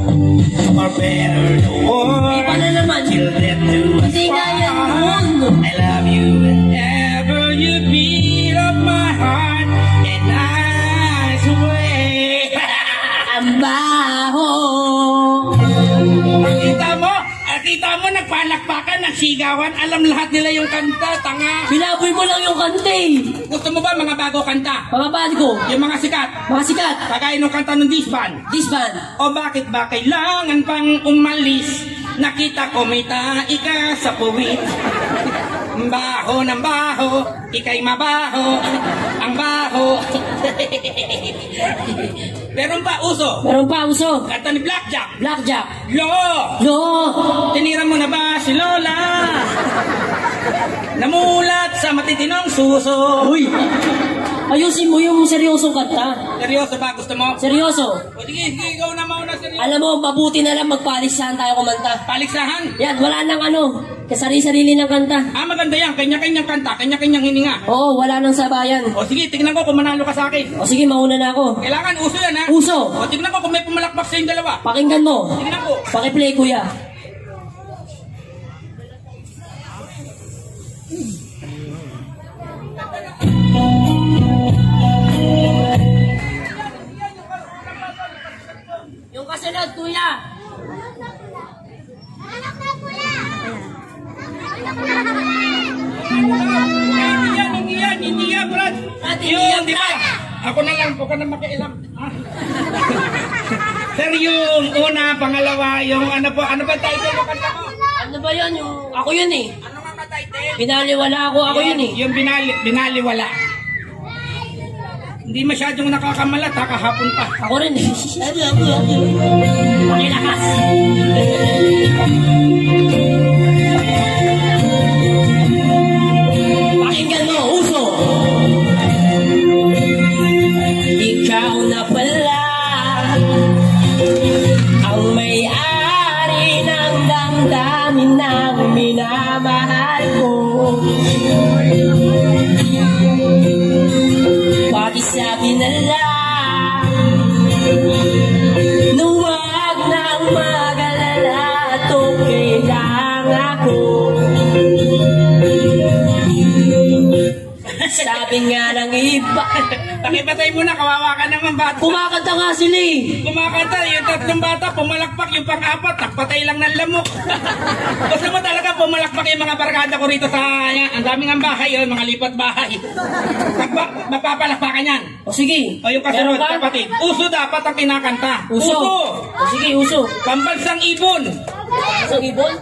or better the war. Iba na naman. Till death do us Hindi nga yan part. doon. I love you whenever you beat up my heart, and I swear. Ang baho. Kita mo, nagpalakpakan, nagsigawan, alam lahat nila yung kanta, tanga. Binaboy mo lang yung kante. Gusto mo ba mga bago kanta? Mga bago. Yung mga sikat? Mga sikat. Kagaya nung kanta ng disband. Disband. O bakit ba kailangan pang umalis? Nakita ko may taika sa puwit. Baho ng baho, ikay mabaho, ang baho. Meron pa uso? Meron pa uso. Kanta ni Blackjack. Blackjack. Lo! Lo! Tinira mo na ba si Lola? Namulat sa matitinong suso. Uy! Ayusin mo yung seryosong kanta. Seryoso ba? Gusto mo? Seryoso. O sige, ikaw na mauna seryoso. Alam mo, mabuti na lang magpaalisahan tayo kumanta. Paligsahan? Yan, wala nang ano, kasari-sarili ng kanta. Ah, maganda yan. Kanya-kanyang kanta, kanya-kanyang hininga. Oo, wala nang sabayan. O sige, tignan ko kung manalo ka sa akin. O sige, mauna na ako. Kailangan uso yan, ha? Uso. O tignan ko kung may pumalakpak sa yung dalawa. Pakinggan mo. Tignan ko. Pakiplay, kuya. Yung kasunod, kuya. Hindi yan, Brad. Yun, di ba? Ako na lang, huwag ka na makialam. Sir, yung una, pangalawa, yung ano ba title ng kanta mo? Ano ba yun? Ako yun eh. Ano nga ba title? Binaliwala ako yun eh. Yung binaliwala. Hindi masyadong nakakamalat, ha, kahapon pa. Ako rin eh. Makilakas. Pakinggan mo, uso. Ikaw na pala ang may-ari ng damdamin ng minamahal ko. Sabi na lang na huwag nang mag-alala at okay lang ako. Sabi nga ng iba, Pakipatay mo na, kawawa ka naman bata. kumakanta nga sila eh. Kumakanta, yung tatlong bata, pumalakpak, yung pang-apat, nagpatay lang ng lamok. Gusto mo talaga pumalakpak yung mga barkada ko rito sa, ang daming ang bahay, yun, mga lipat bahay. Mapapalakpakan yan. O sige. O yung kasunod, Meron ka? kapatid. Uso dapat ang kinakanta. Uso. O sige, uso. Pambansang ibon. Uso, ibon.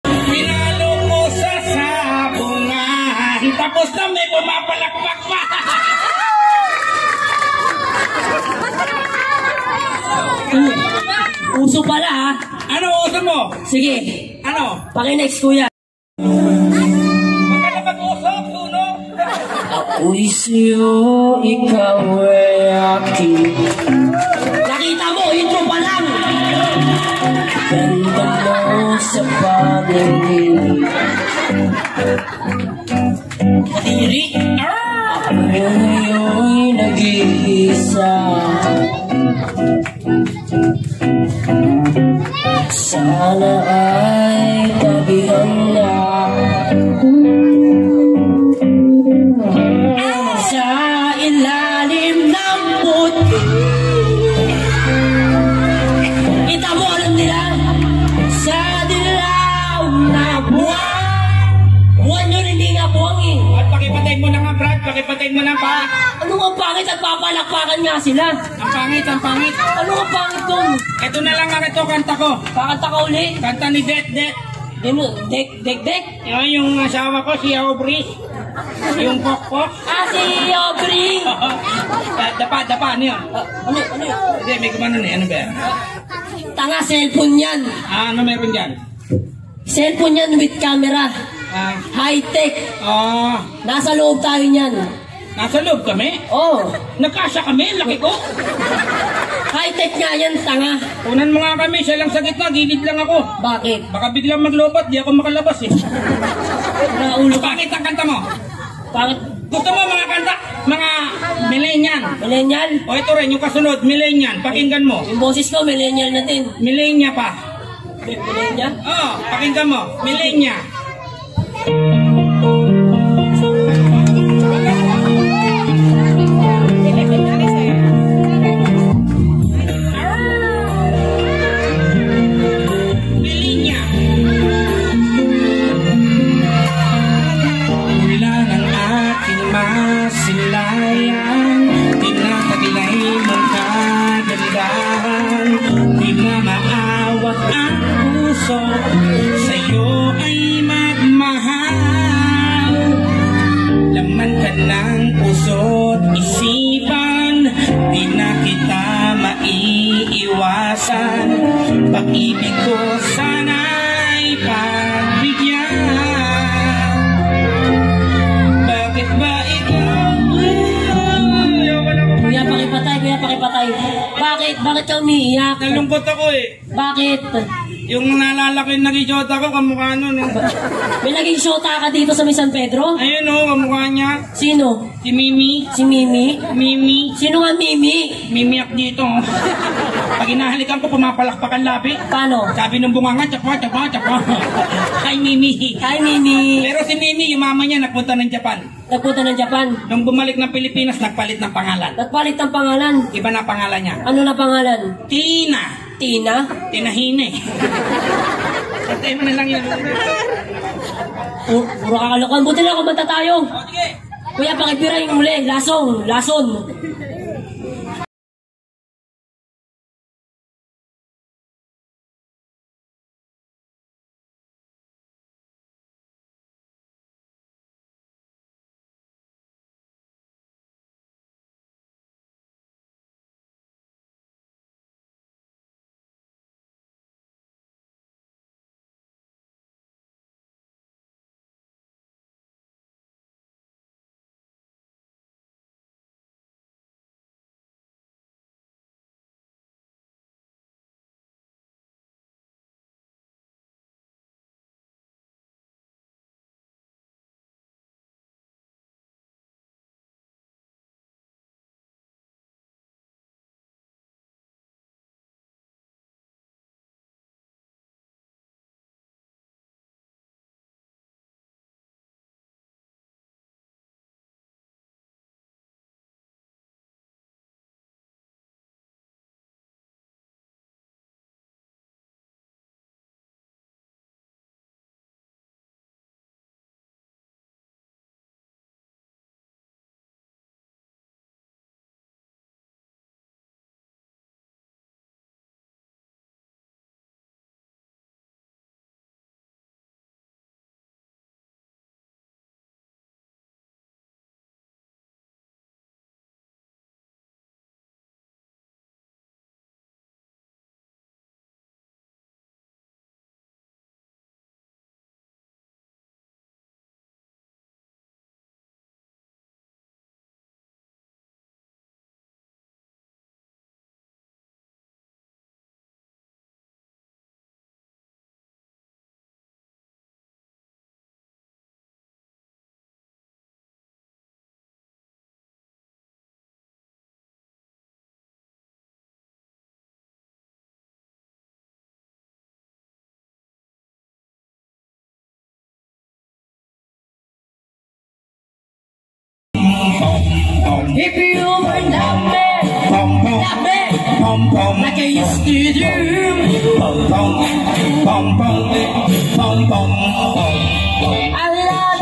Pinalo mo sa sabungan. Tapos na may pumapalakpak pa. Uso pala ha. Ano uso mo? Sige. Ano? Paki-next kuya. Baka na mag-usok, sunog. Ako'y sa'yo, ikaw ay akin. Nakita mo, intro pa lang. Ganda mo sa pangingin. Kadiri. Ako ngayon'y nag-iisa. Sana ay tabihan na sa ilalim ng puti. pakipatid mo ng pangit. Ano nga pangit? Nagpapalakpakan nga sila. Ang pangit, ang pangit. Ano nga pangit dun? Ito na lang ang ito, kanta ko. Kakanta ka uli. Kanta ni Det. Dek. Yan yung asawa ko, si Aubrey. Yung pokpok. Ah, si Aubrey. Dapa, ano yun? Ano yun? Hindi, may gumanon eh. Ano ba yan? Tanga, cellphone yan. Ano meron dyan? Cellphone yan with camera. High-tech. Nasa loob tayo niyan. Nasa loob kami? Oh. Nagkasya kami, laki ko. High-tech nga yan, tanga. Unan mo nga kami, siya lang sa gitna, gilid lang ako. Bakit? Baka biglang maglobat, di ako makalabas eh. Naulo ka. Bakit ang kanta mo? Bakit? Gusto mo mga kanta, mga millennial? Millennial? O ito rin, yung kasunod, millennial, pakinggan mo. Yung boses ko, millennial na din. Millennial pa. Millennial? Oo, pakinggan mo, millennial. Sa'yo ay magmahal, laman ka ng puso't isipan, di na kita maiiwasan, pag-ibig ko sana'y pagbigyan. Bakit ba ikaw? Kuya, pakipatay. Bakit ka umiiyak? Nalungkot ako eh. Bakit? Yung naalala ko yung naging jota ko, kamukha nun. May naging shota ka dito sa may San Pedro? Ayun o, kamukha niya. Sino? Si Mimi. Si Mimi? Mimi. Sino nga Mimi? Mimiyak dito. Pag inahalikan ko, pumapalakpakan labi. Paano? Sabi ng bunganga, tsapa. Hi, Mimi. Hi, Mimi. Pero si Mimi, yung mama niya, nagpunta ng Japan. Nagpunta ng Japan. Nung bumalik ng Pilipinas, nagpalit ng pangalan. Nagpalit ng pangalan. Iba na pangalan niya. Ano na pangalan? Tina. Tina? Tinahine. Patay mo na lang yun. Puro kakalokan. Buti na kumanta tayo. O, sige. Kuya, pakipira yung muli. Lason. If you were love me like I used to do, I love